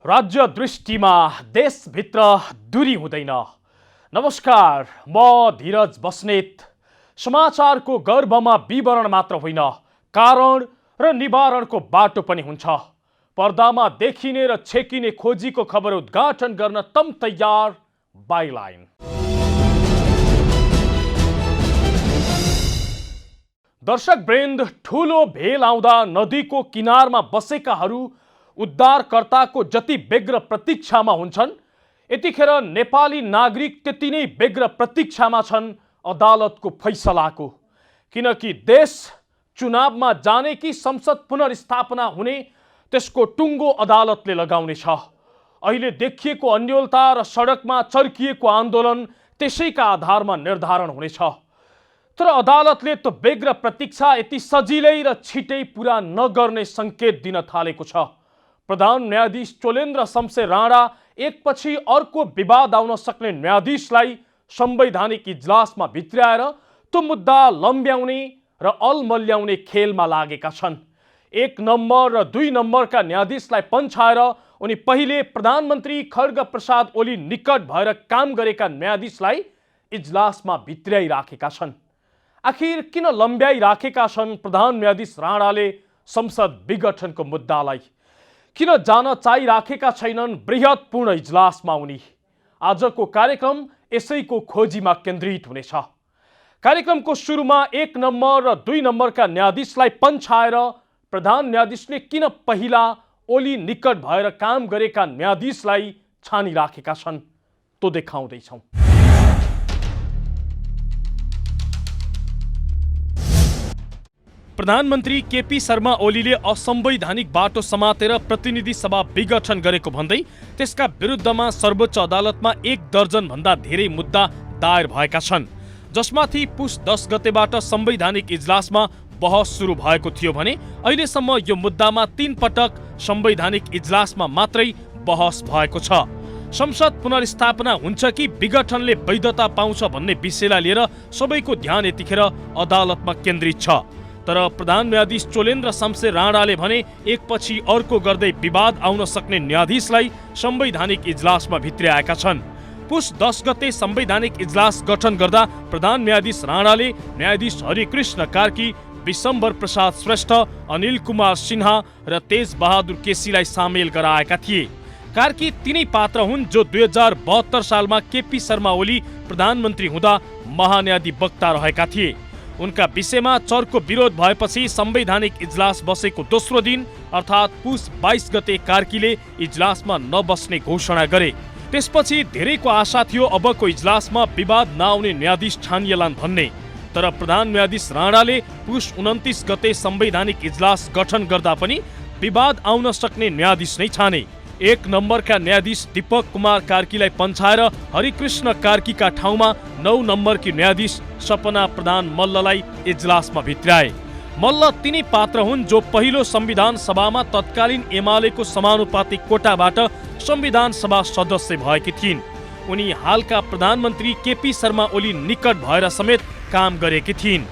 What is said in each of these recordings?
राज्य दृष्टिमा देशभित्र दूरी हुँदैन। नमस्कार, म धीरज बस्नेत। समाचारको गर्भमा विवरण मात्र होइन, कारण र निवारणको बाटो पनि हुन्छ। पर्दामा देखिने र छेकिने खोजीको खबर उद्घाटन गर्न तम तयार बाइलाइन। दर्शक वृन्द, ठूलो भेल आउँदा नदीको किनारमा बसेकाहरू उद्धारकर्ताको जति व्यग्र प्रतीक्षामा हुन्छन्, यतिखेर नेपाली नागरिक त्यति नै व्यग्र प्रतीक्षामा छन् अदालतको फैसलाको। किनकि देश चुनावमा जाने कि संसद पुनर्स्थापना हुने, त्यसको टुङ्गो अदालतले लगाउनेछ। अहिले देखिएको अन्योलता र सडकमा चर्किएको आन्दोलन त्यसैका आधारमा निर्धारण हुनेछ। तर अदालतले त व्यग्र प्रतीक्षा यति सजिलै र छिटै पूरा नगर्ने संकेत दिन थालेको छ। प्रधान न्यायाधीश चोलेन्द्र शमशेर राणा एकपछि अर्को विवाद आउन सक्ने न्यायाधीशलाई संवैधानिक इजलासमा भित्र्याएर त्यो मुद्दा लम्ब्याउने र अलमल्याउने खेलमा लागेका छन्। 1 नम्बर र 2 नम्बरका न्यायाधीशलाई पन्छाएर उनी पहिले प्रधानमन्त्री खड्ग प्रसाद ओली निकट भएर काम गरेका न्यायाधीशलाई इजलासमा भित्र्याइराखेका छन्। आखिर किन लम्ब्याइराखेका छन् प्रधान न्यायाधीश राणाले संसद विघटनको मुद्दालाई? किन जान चाहिराखेका छैनन् बृहत पूर्ण इजलासमा उनी? आजको कार्यक्रम यसैको खोजीमा केन्द्रित हुनेछ। कार्यक्रमको सुरुमा 1 नम्बर र 2 नम्बरका न्यायाधीशलाई पन्छाएर प्रधान न्यायाधीशले किन पहिला ओली निकट भएर काम गरेका न्यायाधीशलाई छानिराखेका छन्, त्यो देखाउँदैछौँ। प्रधानमन्त्री केपी शर्मा ओलीले असंवैधानिक बाटो समातेर प्रतिनिधि सभा विघटन गरेको भन्दै त्यसका विरुद्धमा सर्वोच्च अदालतमा 1 दर्जन भन्दा धेरै मुद्दा दायर भएका छन्, जसमाथि पुस 10 गतेबाट संवैधानिक इजलासमा बहस सुरु भएको थियो भने अहिलेसम्म यो मुद्दामा 3 पटक संवैधानिक इजलासमा मात्रै बहस भएको छ। संसद पुनर्स्थापना हुन्छ कि विघटनले वैधता पाउँछ भन्ने विषयलाई लिएर सबैको ध्यान यतिखेर अदालतमा केन्द्रित छ। तर प्रधान न्यायाधीश चोलेन्द्र शमशेर राणाले भने एकपछि अर्को गर्दै विवाद आउन सक्ने न्यायाधीशलाई संवैधानिक इजलासमा भित्र्याएका छन्। पुस 10 गते संवैधानिक इजलास गठन गर्दा प्रधान न्यायाधीश राणाले न्यायाधीश हरिकृष्ण कार्की, विशम्बर प्रसाद श्रेष्ठ, अनिल कुमार सिन्हा र तेज बहादुर केसीलाई सामेल गराएका थिए। कार्की तिनै पात्र हुन् जो 2072 सालमा केपी शर्मा ओली प्रधानमन्त्री हुँदा महान्यायाधिवक्ता रहेका थिए। उनका विषयमा चर्को विरोध भएपछि संवैधानिक इजलास बसेको दोस्रो दिन अर्थात् पुस 22 गते कार्कीले इजलासमा नबस्ने घोषणा गरे। त्यसपछि धेरैको आशा थियो अबको इजलासमा विवाद नआउने न्यायाधीश छानिएलान् भन्ने। तर प्रधान न्यायाधीश राणाले पुस 29 गते संवैधानिक इजलास गठन गर्दा पनि विवाद आउन सक्ने न्यायाधीश नै छाने। 1 नम्बरका न्यायाधीश दीपक कुमार कार्कीलाई पन्छाएर हरिकृष्ण कार्कीका ठाउँमा 9 नम्बरकी न्यायाधीश सपना प्रधान मल्ललाई इजलासमा भित्र्याए। मल्ल तिनै पात्र हुन् जो पहिलो संविधान सभामा तत्कालीन एमालेको समानुपातिक कोटाबाट संविधान सभा सदस्य भएकी थिइन्। उनी हालका प्रधानमन्त्री केपी शर्मा ओली निकट भएर समेत काम गरेकी थिइन्।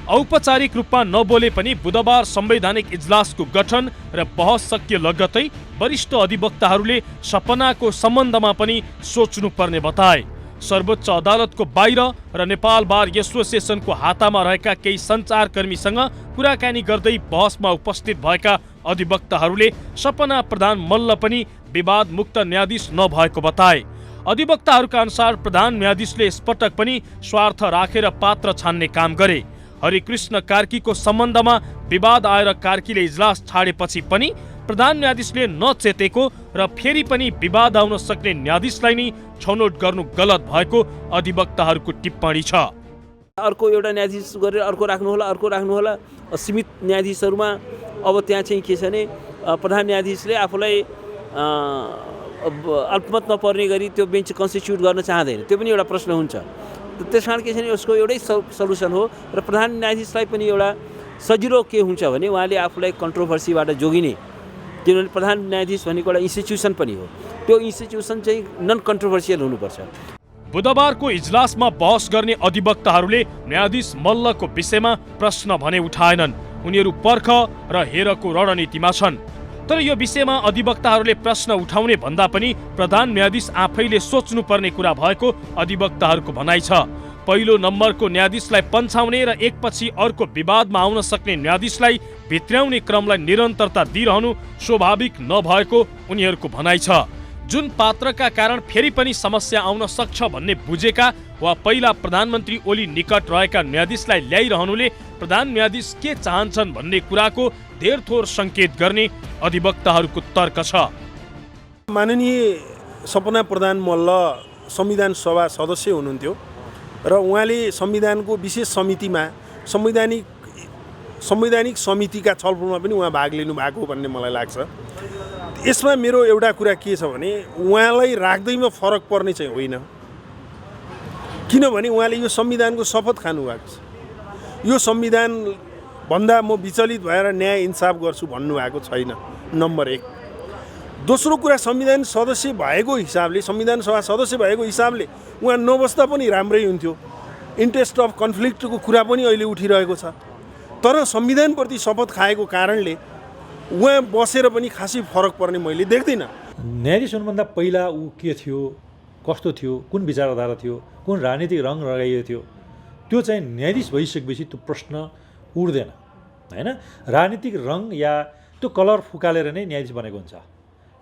औपचारिक रूपमा नबोले पनि बुधबार संवैधानिक इजलासको गठन र बहस सकिए लगत्तै वरिष्ठ अधिवक्ताहरूले सपनाको सम्बन्धमा पनि सोच्नुपर्ने बताए। सर्वोच्च अदालतको बाहिर र नेपाल बार एसोसिएसनको हातामा रहेका केही सञ्चारकर्मीसँग कुराकानी गर्दै बहसमा उपस्थित भएका अधिवक्ताहरूले सपना प्रधान मल्ल पनि विवाद मुक्त न्यायाधीश नभएको बताए। अधिवक्ताहरूका अनुसार प्रधान न्यायाधीशले यसपटक पनि स्वार्थ राखेर पात्र छान्ने काम गरे। हरिकृष्ण कार्कीको सम्बन्धमा विवाद आएर कार्कीले इजलास छाडेपछि पनि प्रधान न्यायाधीशले नचेतेको र फेरि पनि विवाद आउन सक्ने न्यायाधीशलाई नै छनौट गर्नु गलत भएको अधिवक्ताहरूको टिप्पणी छ। अर्को एउटा न्यायाधीश गरेर अर्को राख्नु होला। सीमित न्यायाधीशहरूमा अब त्यहाँ चाहिँ के छ भने प्रधान न्यायाधीशले आफूलाई अल्पमत नपर्ने गरी त्यो बेन्च कन्स्टिट्युट गर्न चाहँदैन, त्यो पनि एउटा प्रश्न हुन्छ। त्यस कारण के छ भने उसको एउटै सल्युसन हो र प्रधान न्यायाधीशलाई पनि एउटा सजिलो के हुन्छ भने उहाँले आफूलाई कन्ट्रोभर्सीबाट जोगिने, किनभने प्रधान न्यायाधीश भनेको एउटा इन्स्टिट्युसन पनि हो, त्यो इन्स्टिट्युसन चाहिँ नन कन्ट्रोभर्सियल हुनुपर्छ। बुधबारको इजलासमा बहस गर्ने अधिवक्ताहरूले न्यायाधीश मल्लको विषयमा प्रश्न भने उठाएनन्। उनीहरू पर्ख र हेरको रणनीतिमा छन्। तर यो विषयमा अधिवक्ताहरूले प्रश्न उठाउने भन्दा पनि प्रधान न्यायाधीश आफैले सोच्नुपर्ने कुरा भएको अधिवक्ताहरूको भनाइ छ। पहिलो नम्बरको न्यायाधीशलाई पन्छाउने र एकपछि अर्को विवादमा आउन सक्ने न्यायाधीशलाई भित्र्याउने क्रमलाई निरन्तरता दिइरहनु स्वाभाविक नभएको उनीहरूको भनाइ छ। जुन पात्रका कारण फेरि पनि समस्या आउन सक्छ भन्ने बुझेका वा पहिला प्रधानमन्त्री ओली निकट रहेका न्यायाधीशलाई ल्याइरहनुले प्रधान न्यायाधीश के चाहन्छन् भन्ने कुराको धेर थोर सङ्केत गर्ने अधिवक्ताहरूको तर्क छ। माननीय सपना प्रधान मल्ल संविधान सभा सदस्य हुनुहुन्थ्यो र उहाँले संविधानको विशेष समितिमा संवैधानिक समितिका छलफलमा पनि उहाँ भाग लिनु भएको भन्ने मलाई लाग्छ। यसमा मेरो एउटा कुरा के छ भने उहाँलाई राख्दैमा फरक पर्ने चाहिँ होइन, किनभने उहाँले यो संविधानको शपथ खानुभएको छ। यो संविधान भन्दा म विचलित भएर न्याय इन्साफ गर्छु भन्नुभएको छैन, नम्बर 1। दोस्रो कुरा, संविधान सदस्य भएको हिसाबले, संविधान सभा सदस्य भएको हिसाबले उहाँ नबस्दा पनि राम्रै हुन्थ्यो। इन्ट्रेस्ट अफ कन्फ्लिक्टको कुरा पनि अहिले उठिरहेको छ। तर संविधानप्रति शपथ खाएको कारणले उहाँ बसेर पनि खासै फरक पर्ने मैले देख्दिनँ। न्यायाधीश हुनुभन्दा पहिला ऊ के थियो, कस्तो थियो, कुन विचारधारा थियो, कुन राजनीतिक रङ लगाइएको थियो, त्यो चाहिँ न्यायाधीश भइसकेपछि त्यो प्रश्न उठ्दैन होइन। राजनीतिक रङ या त्यो कलर फुकालेर नै न्यायाधीश बनेको हुन्छ।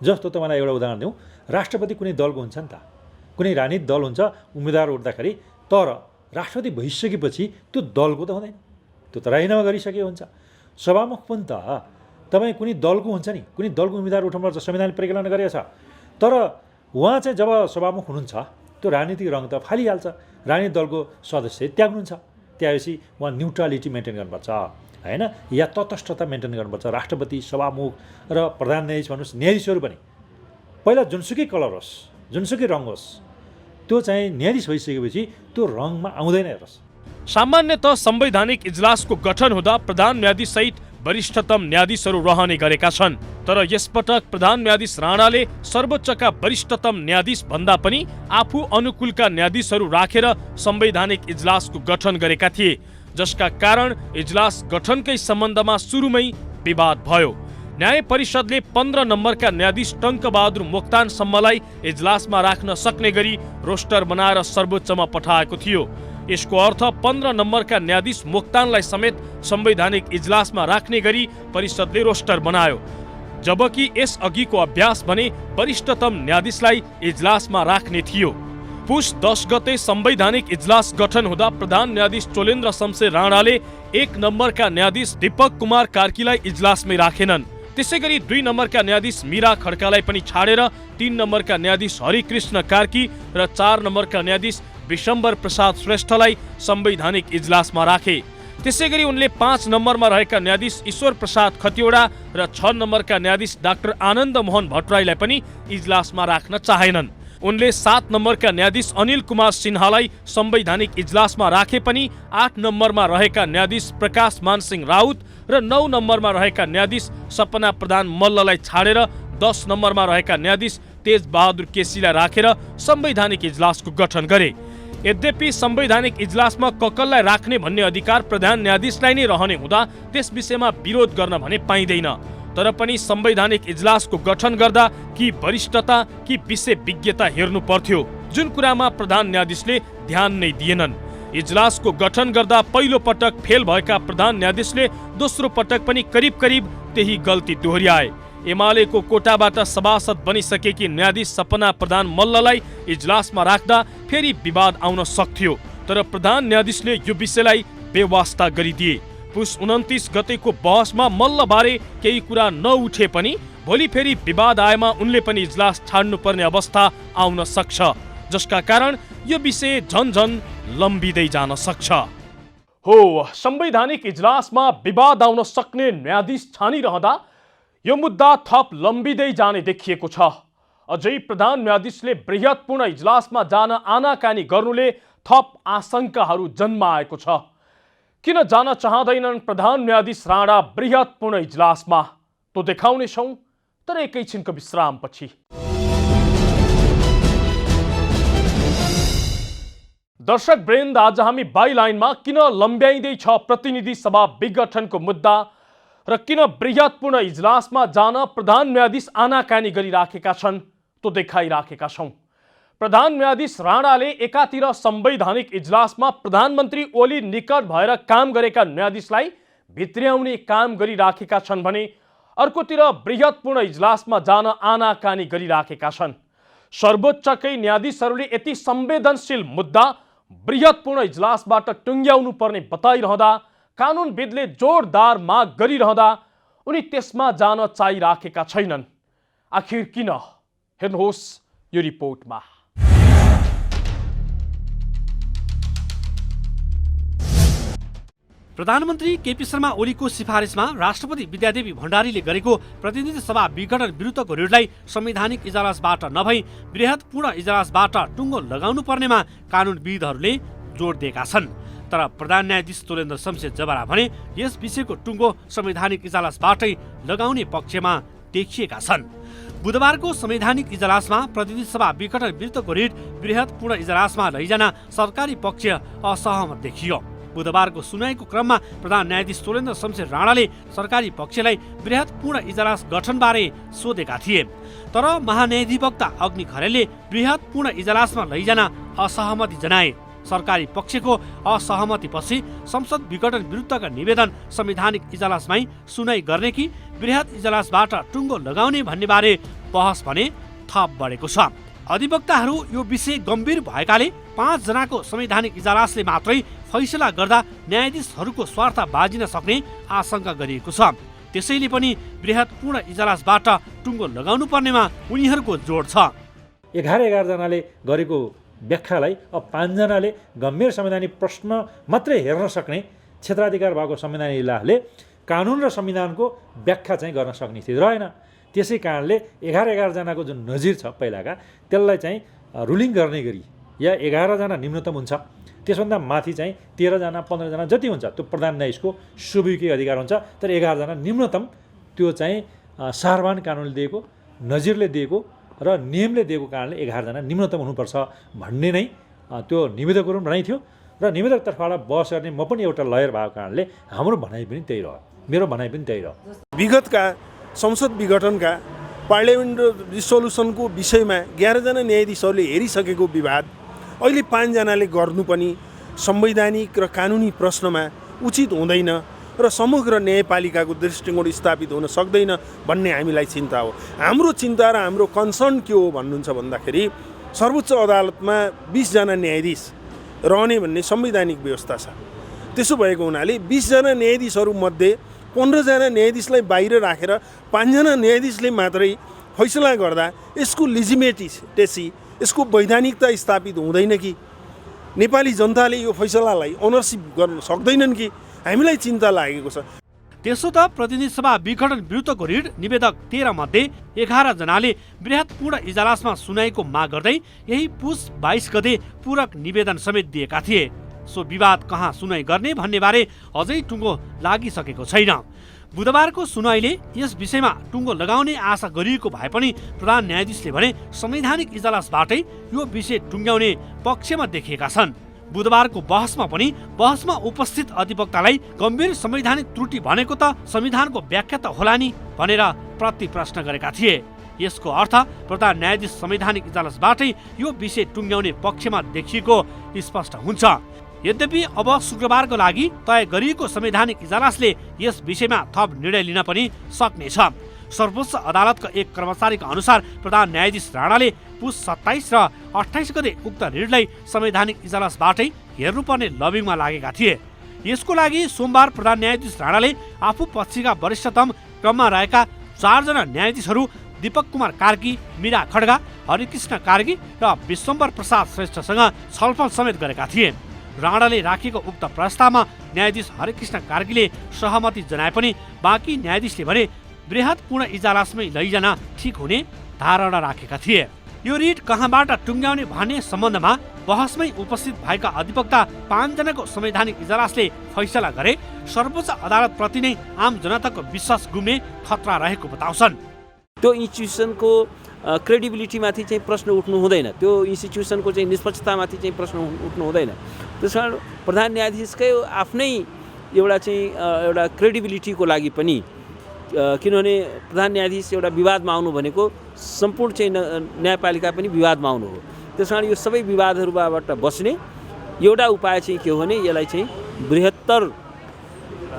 जस्तो तपाईँलाई एउटा उदाहरण दिउँ, राष्ट्रपति कुनै दलको हुन्छ नि त, कुनै राजनीतिक दल हुन्छ, उम्मेदवार उठ्दाखेरि, तर राष्ट्रपति भइसकेपछि त्यो दलको त हुँदैन, त्यो त राजीनामा गरिसकेको हुन्छ। सभामुख पनि त तपाईँ कुनै दलको हुन्छ नि, कुनै दलको उम्मेदवार उठाउनुपर्छ, संविधानले परिकल्पना गरेको छ, तर उहाँ चाहिँ जब सभामुख हुनुहुन्छ त्यो राजनीतिक रङ त फालिहाल्छ, राजनीतिक दलको सदस्य त्याग्नुहुन्छ, त्यसपछि उहाँ न्युट्रालिटी मेन्टेन गर्नुपर्छ होइन, या तटस्थता मेन्टेन गर्नुपर्छ। राष्ट्रपति, सभामुख र प्रधान न्यायाधीश भन्नुहोस्, न्यायाधीशहरू पनि पहिला जुनसुकै कलर होस्, जुनसुकै रङ होस्, त्यो चाहिँ न्यायाधीश भइसकेपछि त्यो रङमा आउँदैन। हेर्नुहोस्, सामान्यतः संवैधानिक इजलासको गठन हुँदा प्रधान न्यायाधीश सहित वरिष्ठतम न्यायाधीशहरू रहने गरेका छन्। तर यसपटक प्रधान न्यायाधीश राणाले सर्वोच्चका वरिष्ठतम न्यायाधीश भन्दा पनि आफू अनुकूलका न्यायाधीशहरू राखेर संवैधानिक इजलासको गठन गरेका थिए, जसका कारण इजलास गठनकै सम्बन्धमा सुरुमै विवाद भयो। न्याय परिषदले 15 नम्बरका न्यायाधीश टङ्कबहादुर मोक्तानसम्मलाई इजलासमा राख्न सक्ने गरी रोस्टर बनाएर सर्वोच्चमा पठाएको थियो। यसको अर्थ 15 नम्बरका न्यायाधीश मोक्तानलाई समेत संवैधानिक इजलासमा राख्ने गरी परिषदले रोस्टर बनायो, जबकि यस अघिको अभ्यास भने वरिष्ठतम न्यायाधीशलाई इजलासमा राख्ने थियो। पुष 10 गते संवैधानिक इजलास गठन हुँदा प्रधान न्यायाधीश चोलेन्द्र शमशेर राणाले 1 नम्बरका न्यायाधीश दीपक कुमार कार्कीलाई इजलासमै राखेनन्। त्यसैगरी 2 नम्बरका न्यायाधीश मीरा खड्कालाई पनि छाडेर 3 नम्बरका न्यायाधीश हरिकृष्ण कार्की र 4 नम्बरका न्यायाधीश विशम्बर प्रसाद श्रेष्ठलाई संवैधानिक इजलासमा राखे। त्यसैगरी उनले 5 नम्बरमा रहेका न्यायाधीश ईश्वर प्रसाद खतिवडा र 6 नम्बरका न्यायाधीश डाक्टर आनन्द मोहन भट्टराईलाई पनि इजलासमा राख्न चाहेनन्। उनले 7 नम्बरका न्यायाधीश अनिल कुमार सिन्हालाई संवैधानिक इजलासमा राखे पनि 8 नम्बरमा रहेका न्यायाधीश प्रकाश मानसिंह राउत र 9 नम्बरमा रहेका न्यायाधीश सपना प्रधान मल्ललाई छाडेर 10 नम्बरमा रहेका न्यायाधीश तेज बहादुर केसीलाई राखेर संवैधानिक इजलासको गठन गरे। यद्यपि संवैधानिक इजलासमा ककललाई राख्ने भन्ने अधिकार प्रधान न्यायाधीशलाई नै रहने हुँदा त्यस विषयमा विरोध गर्न भने पाइँदैन। तर पनि संवैधानिक इजलासको गठन गर्दा कि वरिष्ठता कि विषय विज्ञता हेर्नु पर्थ्यो, जुन कुरामा प्रधान न्यायाधीशले ध्यान नै दिएनन्। इजलासको गठन गर्दा पहिलो पटक फेल भएका प्रधान न्यायाधीशले दोस्रो पटक पनि करिब करिब त्यही गल्ती दोहोर्याए। एमालेको कोटाबाट सभासद बनिसकेकी न्यायाधीश सपना प्रधान मल्ललाई इजलासमा राख्दा फेरि विवाद आउन सक्थ्यो, तर प्रधान न्यायाधीशले यो विषयलाई बेवास्ता गरिदिए। पुष 29 गतेको बहसमा मल्लबारे केही कुरा नउठे पनि भोलि फेरि विवाद आएमा उनले पनि इजलास छाड्नुपर्ने अवस्था आउन सक्छ, जसका कारण यो विषय झन लम्बिँदै जान सक्छ। हो, संवैधानिक इजलासमा विवाद आउन सक्ने न्यायाधीश छानिरहँदा यो मुद्दा थप लम्बिँदै जाने देखिएको छ। अझै प्रधान न्यायाधीशले बृहत्पूर्ण इजलासमा जान आनाकानी गर्नुले थप आशंकाहरू जन्माएको छ। किन जान चाहँदैनन् प्रधान न्यायाधीश राणा बृहत्पूर्ण इजलासमा, तो देखाउनेछौँ, तर एकैछिनको विश्रामपछि। दर्शक वृन्द, आज हामी बाइलाइनमा किन लम्ब्याइँदै छ प्रतिनिधि सभा विघटनको मुद्दा र किन बृहत्पूर्ण इजलासमा जान प्रधान न्यायाधीश आनाकानी गरिराखेका छन् त्यो देखाइराखेका छौँ। प्रधान न्यायाधीश राणाले एकातिर संवैधानिक इजलासमा प्रधानमन्त्री ओली निकट भएर काम गरेका न्यायाधीशलाई भित्र्याउने काम गरिराखेका छन् भने अर्कोतिर बृहत्पूर्ण इजलासमा जान आनाकानी गरिराखेका छन्। सर्वोच्चकै न्यायाधीशहरूले यति संवेदनशील मुद्दा बृहत्पूर्ण इजलासबाट टुङ्ग्याउनु पर्ने बताइरहँदा कानुनविदले जोरदार माग गरिरहँदा उनी त्यसमा जान चाहिराखेका छैनन्। आखिर किन? हेर्नुहोस् यो रिपोर्टमा। प्रधानमन्त्री केपी शर्मा ओलीको सिफारिसमा राष्ट्रपति विद्यादेवी भण्डारीले गरेको प्रतिनिधि सभा विघटन विरुद्धको रिटलाई संवैधानिक इजलासबाट नभई बृहत्पूर्ण इजलासबाट टुङ्गो लगाउनु पर्नेमा कानुनविदहरूले जोड दिएका छन्। तर प्रधान न्यायाधीश तोलेन्द्र शमशेर जबरा भने यस विषयको टुङ्गो संवैधानिक इजलासबाटै लगाउने पक्षमा देखिएका छन्। बुधबारको संवैधानिक इजलासमा प्रतिनिधि सभा विघटन विरुद्धको रिट बृहत्पूर्ण इजलासमा लैजान सरकारी पक्ष असहमत देखियो। बुधबारको सुनवाईको क्रममा प्रधान न्यायाधीश तोलेन्द्र शमशेर राणाले सरकारी पक्षलाई बृहत्पूर्ण इजलास गठनबारे सोधेका थिए। तर महान्यायाधिवक्ता अग्नि खरेलले बृहत्पूर्ण इजलासमा लैजान असहमति जनाए। सरकारी पक्षको असहमतिपछि संसद विघटन विरुद्धका निवेदन संवैधानिक इजलासमै सुनवाई गर्ने कि बृहत् इजलासबाट टुङ्गो लगाउने भन्ने बारे बहस भने थप बढेको छ। अधिवक्ताहरू यो विषय गम्भीर भएकाले 5 जनाको संवैधानिक इजलासले मात्रै फैसला गर्दा न्यायाधीशहरूको स्वार्थ बाजिन सक्ने आशंका गरिएको छ। त्यसैले पनि बृहत्पूर्ण इजलासबाट टुङ्गो लगाउनु पर्नेमा उनीहरूको जोड छ। 11 जनाले गरेको व्याख्यालाई अब 5 जनाले गम्भीर संवैधानिक प्रश्न मात्रै हेर्न सक्ने क्षेत्राधिकार भएको संवैधानिक इजलासले कानुन र संविधानको व्याख्या चाहिँ गर्न सक्ने स्थिति रहेन। त्यसै कारणले 11 जनाको जुन नजिर छ पहिलाका त्यसलाई चाहिँ रुलिङ गर्ने गरी या 11 जना न्यूनतम हुन्छ, त्यसभन्दा माथि चाहिँ 13 जना 15 जना जति हुन्छ त्यो प्रधान न्यायाधीशको सुविधि अधिकार हुन्छ। तर 11 जना न्यूनतम त्यो चाहिँ सार्वभौम कानुनले दिएको, नजिरले दिएको र नियमले दिएको कारणले 11 जना न्यूनतम हुनुपर्छ भन्ने नै त्यो निवेदकहरू पनि भनाइ थियो। र निवेदक तर्फबाट बहस गर्ने म पनि एउटा लयर भएको कारणले हाम्रो भनाइ पनि त्यही रह्यो, मेरो भनाइ पनि त्यही रह्यो। विगतका संसद विघटनका पार्लियामेन्ट रिसोल्युसनको विषयमा 11 जना न्यायाधीशहरूले हेरिसकेको विवाद अहिले 5 जनाले गर्नु पनि संवैधानिक र कानुनी प्रश्नमा उचित हुँदैन र समग्र न्यायपालिकाको दृष्टिकोण स्थापित हुन सक्दैन भन्ने हामीलाई चिन्ता हो। हाम्रो चिन्ता र हाम्रो कन्सर्न के हो भन्नुहुन्छ भन्दाखेरि सर्वोच्च अदालतमा 20 जना न्यायाधीश रहने भन्ने संवैधानिक व्यवस्था छ। त्यसो भएको हुनाले 20 जना न्यायाधीशहरूमध्ये 15 जना न्यायाधीशलाई बाहिर राखेर 5 जना न्यायाधीशले मात्रै फैसला गर्दा यसको लिजिमेटेसी, यसको वैधानिकता स्थापित हुँदैन कि? नेपाली जनताले यो फैसलालाई ओनरसिप गर्न सक्दैनन् कि? हामीलाई चिन्ता लागेको छ। त्यसो त प्रतिनिधि सभा विघटन विरुद्धको रिट निवेदक 13 मध्ये 11 जनाले बृहत्पूर्ण इजलासमा सुनाइको माग गर्दै यही पुस 22 गते पूरक निवेदन समेत दिएका थिए। सो विवाद कहाँ सुनाइ गर्ने भन्ने बारे अझै टुङ्गो लागिसकेको छैन। बुधबारको सुनवाईले यस विषयमा टुङ्गो लगाउने आशा गरिएको भए पनि प्रधान न्यायाधीशले भने संवैधानिक इजलासबाटै यो विषय टुङ्ग्याउने पक्षमा देखिएका छन्। बुधबारको बहसमा उपस्थित अधिवक्तालाई गम्भीर संवैधानिक त्रुटि भनेको त संविधानको व्याख्या त होला नि भनेर प्रति प्रश्न गरेका थिए। यसको अर्थ प्रधान न्यायाधीश संवैधानिक इजलासबाटै यो विषय टुङ्ग्याउने पक्षमा देखिएको स्पष्ट हुन्छ। यद्यपि अब शुक्रबारको लागि तय गरिएको संवैधानिक इजलासले यस विषयमा थप निर्णय लिन पनि सक्नेछ। सर्वोच्च अदालतका एक कर्मचारीका अनुसार प्रधान न्यायाधीश राणाले पुस 27 र 28 गते उक्त रिटलाई संवैधानिक इजलासबाटै हेर्नुपर्ने लबिङमा लागेका थिए। यसको लागि सोमबार प्रधान न्यायाधीश राणाले आफू पक्षका वरिष्ठतम क्रममा रहेका 4 जना न्यायाधीशहरू दीपक कुमार कार्की, मीरा खड्गा, हरिकृष्ण कार्की र विश्वम्बर प्रसाद श्रेष्ठसँग छलफल समेत गरेका थिए। राणाले राखेको उक्त प्रस्तावमा न्यायाधीश हरिकृष्ण कार्कीले सहमति जनाए पनि बाँकी न्यायाधीशले भने बृहत्पूर्ण इजलासमै लैजान ठिक हुने धारणा राखेका थिए। यो रिट कहाँबाट टुङ्ग्याउने भन्ने सम्बन्धमा बहसमै उपस्थित भएका अधिवक्ता 5 जनाको संवैधानिक इजलासले फैसला गरे सर्वोच्च अदालतप्रति नै आम जनताको विश्वास गुम्ने खतरा रहेको बताउँछन्। त्यो इन्स्टिट्युसनको क्रेडिबिलिटीमाथि चाहिँ प्रश्न उठ्नु हुँदैन, त्यो इन्स्टिट्युसनको चाहिँ निष्पक्षतामाथि चाहिँ प्रश्न उठ्नु हुँदैन। त्यस कारण प्रधान न्यायाधीशकै आफ्नै एउटा चाहिँ एउटा क्रेडिबिलिटीको लागि पनि किनभने प्रधान न्यायाधीश एउटा विवादमा आउनु भनेको सम्पूर्ण चाहिँ न्यायपालिका पनि विवादमा आउनु हो। त्यस कारण यो सबै विवादहरूबाट बस्ने एउटा उपाय चाहिँ के हो भने यसलाई चाहिँ बृहत्तर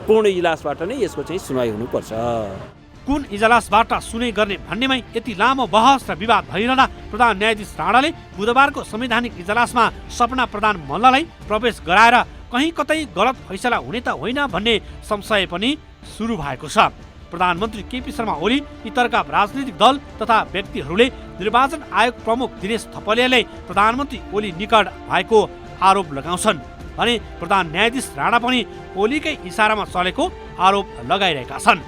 पूर्ण इजलासबाट नै यसको चाहिँ सुनवाई हुनुपर्छ। कुन इजलासबाट सुनवाई गर्ने भन्नेमै यति लामो बहस र विवाद भइरहँदा प्रधान न्यायाधीश राणाले बुधबारको संवैधानिक इजलासमा सपना प्रधान मल्ललाई प्रवेश गराएर कहीँ कतै गलत फैसला हुने त होइन भन्ने संशय पनि सुरु भएको छ। प्रधानमन्त्री केपी शर्मा ओली, इतरका राजनीतिक दल तथा व्यक्तिहरूले निर्वाचन आयोग प्रमुख दिनेश थपलियाले प्रधानमन्त्री ओली निकट भएको आरोप लगाउँछन् भने प्रधान न्यायाधीश राणा पनि ओलीकै इसारामा चलेको आरोप लगाइरहेका छन्।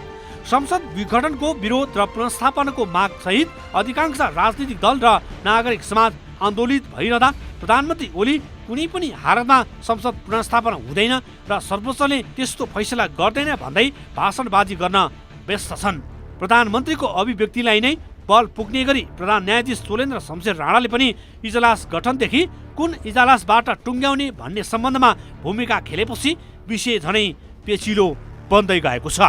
संसद विघटनको विरोध र पुनर्स्थापनाको माग सहित अधिकांश राजनीतिक दल र नागरिक समाज आन्दोलित भइरहँदा प्रधानमन्त्री ओली कुनै पनि हालतमा संसद पुनर्स्थापना हुँदैन र सर्वोच्चले त्यस्तो फैसला गर्दैन भन्दै भाषणबाजी गर्न व्यस्त छन्। प्रधानमन्त्रीको अभिव्यक्तिलाई नै बल पुग्ने गरी प्रधान न्यायाधीश चोलेन्द्र शमशेर राणाले पनि इजलास गठनदेखि कुन इजलासबाट टुङ्ग्याउने भन्ने सम्बन्धमा भूमिका खेलेपछि विषय झनै पेचिलो बन्दै गएको छ।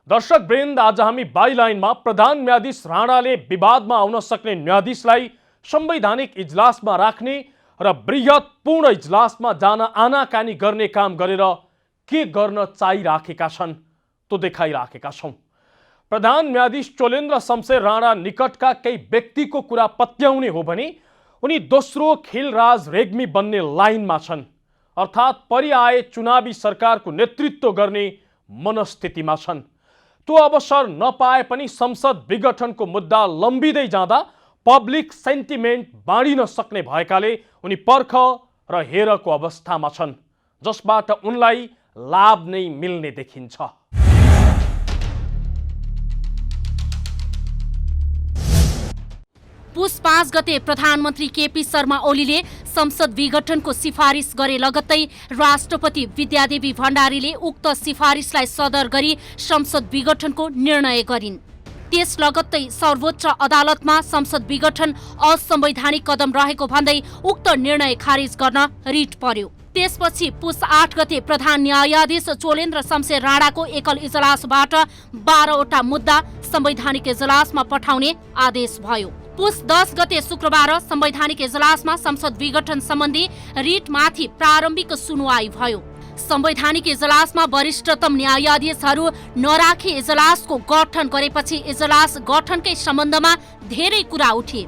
दर्शक वृन्द, आज हामी बाइलाइनमा प्रधान न्यायाधीश राणाले विवादमा आउन सक्ने न्यायाधीशलाई संवैधानिक इजलासमा राख्ने र बृहत पूर्ण इजलासमा जान आनाकानी गर्ने काम गरेर के गर्न चाहिराखेका छन् त्यो देखाइराखेका छौँ। प्रधान न्यायाधीश चोलेन्द्र शमशेर राणा निकटका केही व्यक्तिको कुरा पत्याउने हो भने उनी दोस्रो खिलराज रेग्मी बन्ने लाइनमा छन्, अर्थात् परिआए चुनावी सरकारको नेतृत्व गर्ने मनस्थितिमा छन्। त्यो अवसर नपाए पनि संसद विघटनको मुद्दा लम्बिँदै जाँदा पब्लिक सेन्टिमेन्ट बाँडिन सक्ने भएकाले उनी पर्ख र हेरको अवस्थामा छन्, जसबाट उनलाई लाभ नै मिल्ने देखिन्छ। पुस 5 गते प्रधानमन्त्री केपी शर्मा ओलीले संसद विघटनको सिफारिस गरे लगत्तै राष्ट्रपति विद्यादेवी भण्डारीले उक्त सिफारिसलाई सदर गरी संसद विघटनको निर्णय गरिन्। त्यस लगत्तै सर्वोच्च अदालतमा संसद विघटन असंवैधानिक कदम रहेको भन्दै उक्त निर्णय खारिज गर्न रिट पर्यो। त्यसपछि पुस 8 गते प्रधान न्यायाधीश चोलेन्द्र शमशेर राणाको एकल इजलासबाट 12वटा मुद्दा संवैधानिक इजलासमा पठाउने आदेश भयो। पुस 10 गते शुक्रबार संवैधानिक इजलासमा संसद विघटन सम्बन्धी रिटमाथि प्रारम्भिक सुनवाई भयो। संवैधानिक इजलासमा वरिष्ठतम न्यायाधीशहरू नराखी इजलासको गठन गरेपछि इजलास गठनकै सम्बन्धमा धेरै कुरा उठे।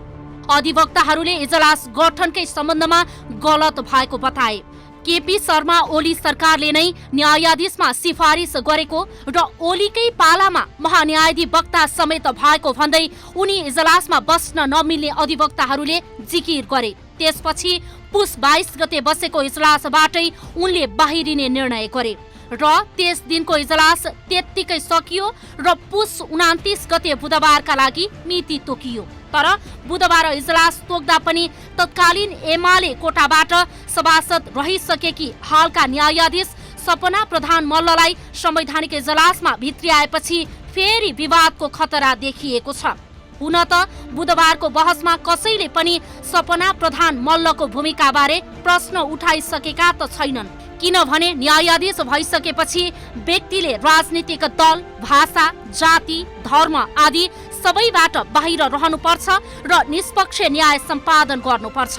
अधिवक्ताहरूले इजलास गठनकै सम्बन्धमा गलत भएको बताए। केपी शर्मा ओली सरकारले नै न्यायाधीशमा सिफारिस गरेको र ओलीकै पालामा महान्यायाधिवक्ता समेत भएको भन्दै उनी इजलासमा बस्न नमिल्ने अधिवक्ताहरूले जिकिर गरे। त्यसपछि पुस 22 गते बसेको इजलासबाटै उनले बाहिरिने निर्णय गरे र त्यस दिनको इजलास त्यत्तिकै सकियो र पुस 29 गते बुधबारका लागि मिति तोकियो। तर बुधबार इजलास तोक्दा पनि तत्कालीन एमाले कोटाबाट सभासद रहिसकेकी हालका न्यायाधीश सपना प्रधान मल्ललाई संवैधानिक इजलासमा भित्र्याएपछि फेरि विवादको खतरा देखिएको छ। हुन त बुधबारको बहसमा कसैले पनि सपना प्रधान मल्लको भूमिकाबारे प्रश्न उठाइसकेका त छैनन्, किनभने न्यायाधीश भइसकेपछि व्यक्तिले राजनीतिक दल, भाषा, जाति, धर्म आदि सबैबाट बाहिर रहनुपर्छ र निष्पक्ष न्याय सम्पादन गर्नुपर्छ।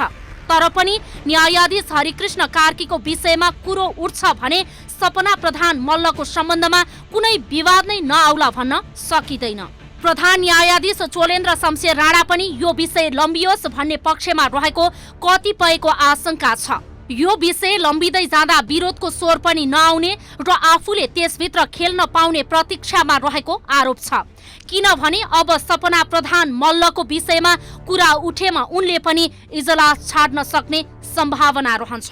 तर पनि न्यायाधीश हरिकृष्ण कार्कीको विषयमा कुरो उठ्छ भने सपना प्रधान मल्लको सम्बन्धमा कुनै विवाद नै नआउला भन्न सकिँदैन। प्रधान न्यायाधीश चोलेन्द्र शमशेर राणा पनि यो विषय लम्बियोस् भन्ने पक्षमा रहेको कतिपयको आशंका छ। यो विषय लम्बिँदै जाँदा विरोधको स्वर पनि नआउने र आफूले त्यसभित्र खेल्न पाउने प्रतीक्षामा रहेको आरोप छ, किनभने अब सपना प्रधान मल्लको विषयमा कुरा उठेमा उनले पनि इजलास छाड्न सक्ने सम्भावना रहन्छ।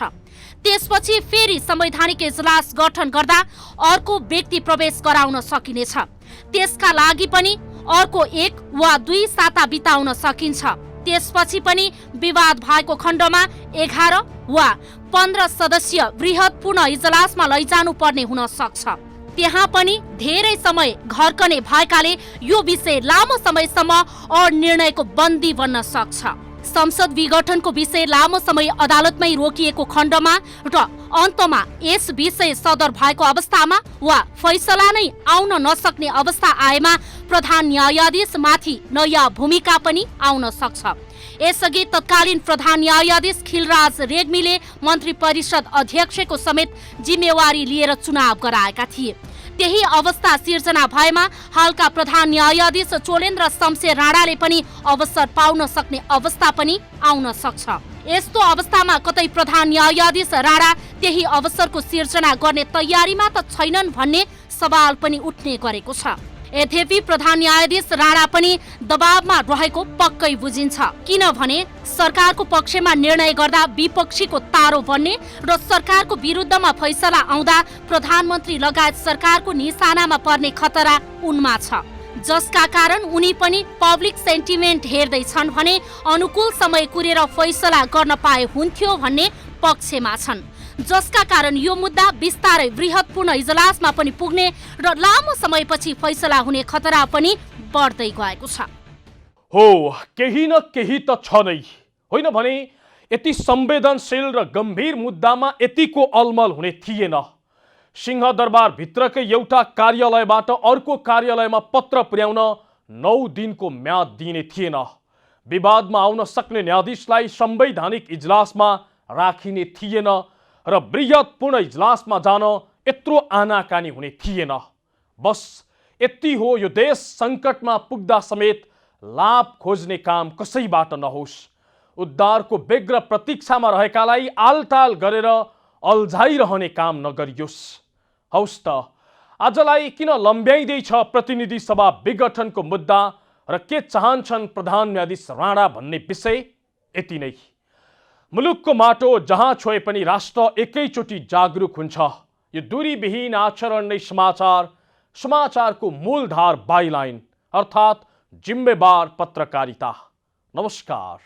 त्यसपछि फेरि संवैधानिक इजलास गठन गर्दा अर्को व्यक्ति प्रवेश गराउन सकिनेछ। त्यसका लागि पनि अर्को 1 वा 2 साता बिताउन सकिन्छ। त्यसपछि पनि विवाद भएको खण्डमा 11 वा 15 सदस्यीय बृहत पूर्ण इजलासमा लैजानु पर्ने हुन सक्छ। त्यहाँ पनि धेरै समय घर्कने भएकाले यो विषय लामो समयसम्म अनिर्णयको बन्दी बन्न सक्छ। संसद विघटनको विषय लामो समय अदालतमै रोकिएको खण्डमा र अन्तमा यस विषय सदर भएको अवस्थामा वा फैसला नै आउन नसक्ने अवस्था आएमा प्रधान न्यायाधीशमाथि नयाँ भूमिका पनि आउन सक्छ। यसअघि तत्कालीन प्रधान न्यायाधीश खिलराज रेग्मीले मन्त्री परिषद अध्यक्षको समेत जिम्मेवारी लिएर चुनाव गराएका थिए। त्यही अवस्था सिर्जना भएमा हालका प्रधान न्यायाधीश चोलेन्द्र शमशेर राणाले पनि अवसर पाउन सक्ने अवस्था पनि आउन सक्छ। यस्तो अवस्थामा कतै प्रधान न्यायाधीश राणा त्यही अवसरको सिर्जना गर्ने तयारीमा त छैनन् भन्ने सवाल पनि उठ्ने गरेको छ। यद्यपि प्रधान न्यायाधीश राणा पनि दबावमा रहेको पक्कै बुझिन्छ, किनभने सरकारको पक्षमा निर्णय गर्दा विपक्षीको तारो बन्ने र सरकारको विरुद्धमा फैसला आउँदा प्रधानमन्त्री लगायत सरकारको निशानामा पर्ने खतरा उनमा छ, जसका कारण उनी पनि पब्लिक सेन्टिमेन्ट हेर्दैछन् भने अनुकूल समय कुरेर फैसला गर्न पाए हुन्थ्यो भन्ने पक्षमा छन्, जसका कारण यो मुद्दा बिस्तारै बृहत्पूर्ण इजलासमा पनि पुग्ने र लामो समयपछि फैसला हुने खतरा पनि बढ्दै गएको छ। हो, केही न केही त छ नै, होइन भने यति संवेदनशील र गम्भीर मुद्दामा यतिको अलमल हुने थिएन। सिंहदरबार भित्रकै एउटा कार्यालयबाट अर्को कार्यालयमा पत्र पुर्याउन 9 दिनको म्याद दिइने थिएन। विवादमा आउन सक्ने न्यायाधीशलाई संवैधानिक इजलासमा राखिने थिएन र बृहत्पूर्ण इजलासमा जान यत्रो आनाकानी हुने थिएन। बस यति हो, यो देश सङ्कटमा पुग्दा समेत लाभ खोज्ने काम कसैबाट नहोस्, उद्धारको व्यग्र प्रतीक्षामा रहेकालाई आलटाल गरेर अल्झाइरहने काम नगरियोस्। हौस् त, आजलाई किन लम्ब्याइँदैछ प्रतिनिधि सभा विघटनको मुद्दा र के चाहन्छन् प्रधान न्यायाधीश राणा भन्ने विषय यति नै। मुलुकको माटो जहाँ छोए पनि राष्ट्र एकैचोटि जागरुक हुन्छ। यो दूरीविहीन आचरण नै समाचारको मूलधार बाइलाइन अर्थात् जिम्मेवार पत्रकारिता। नमस्कार।